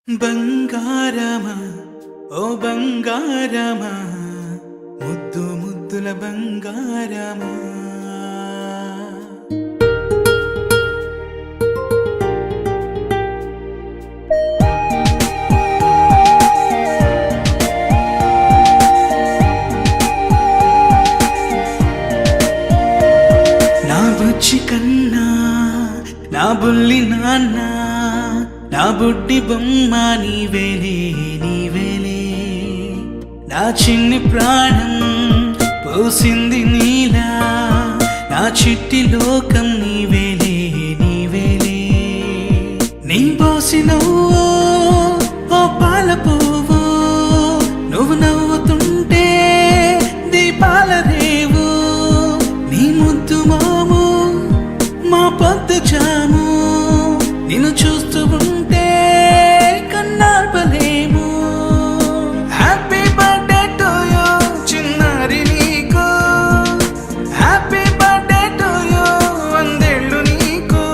బంగారమా ఓ బంగారమా ముద్దు ముద్దుల బంగారమా నా బుచ్చి కన్నా నా బుల్లి నాన్న నా బుడ్డి బొమ్మ నీవేలే నీవేలే నా చిన్ని ప్రాణం పోసింది నీలా నా చిట్టి లోకం నీవేలే నీవేలే నీ పోసినవో ఓ పాల పువ్వు నువ్వు నవ్వుతుంటే దీపాల రేవు నీ ముద్దు మాము మా పొద్దు జాము నిన్ను చూస్తూ ఉంటే కన్నార్పలేము. హ్యాపీ బర్త్డే టు యూ చిన్నారి నీకు, హ్యాపీ బర్త్డే టు యూ వందేళ్ళు నీకు,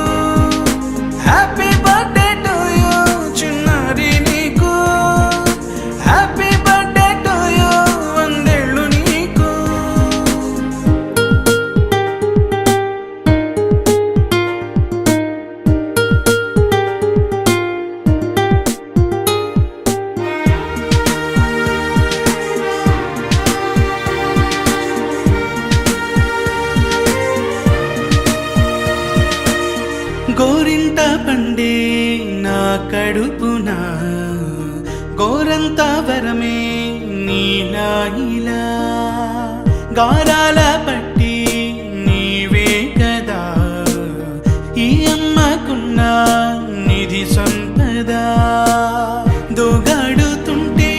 హ్యాపీ బర్త్డే టు యూ చిన్నారి నీకు, హ్యాపీ బర్త్డే టు యూ వందేళ్ళు నీకు. గోరింట పండే నా కడుపున గోరంత వరమే నీలా ఇలా గారాల పట్టి నీవే కదా ఈ అమ్మకున్న నిధి సంపద దోగాడుతుంటే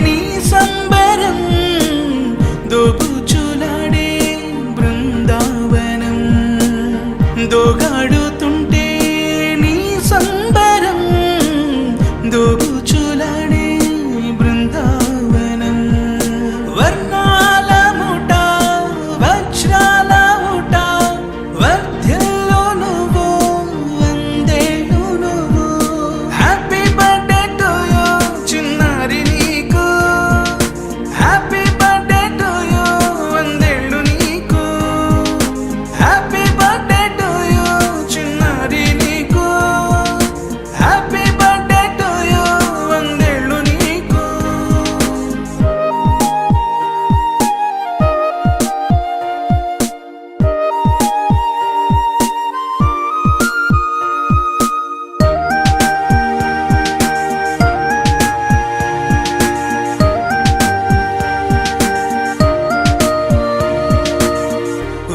నీ సంబరం దోబుచులాడే బృందావనం దోగాడుతుంటే నీ సంబరం దోబుచులాడే బృందావనం వర్ణాల ముఠ వజ్రాల ముఠ వర్ధిల్లు నువ్వు వందేళ్ళు నువ్వు హ్యాపీ బర్త్డే టు యూ చిన్నారి నీకు హ్యాపీ బర్త్డే టు యూ వందేళ్ళు నీకు హ్యాపీ బర్త్డే టు యూ చిన్నారి నీకు హ్యాపీ బర్త్డే టు యూ వందేళ్ళు నీకు.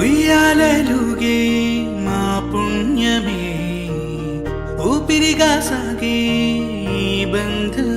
ఉయ్యాలలుగే మా పుణ్యమే ఊపిరిగా సాగే ఈ బంధం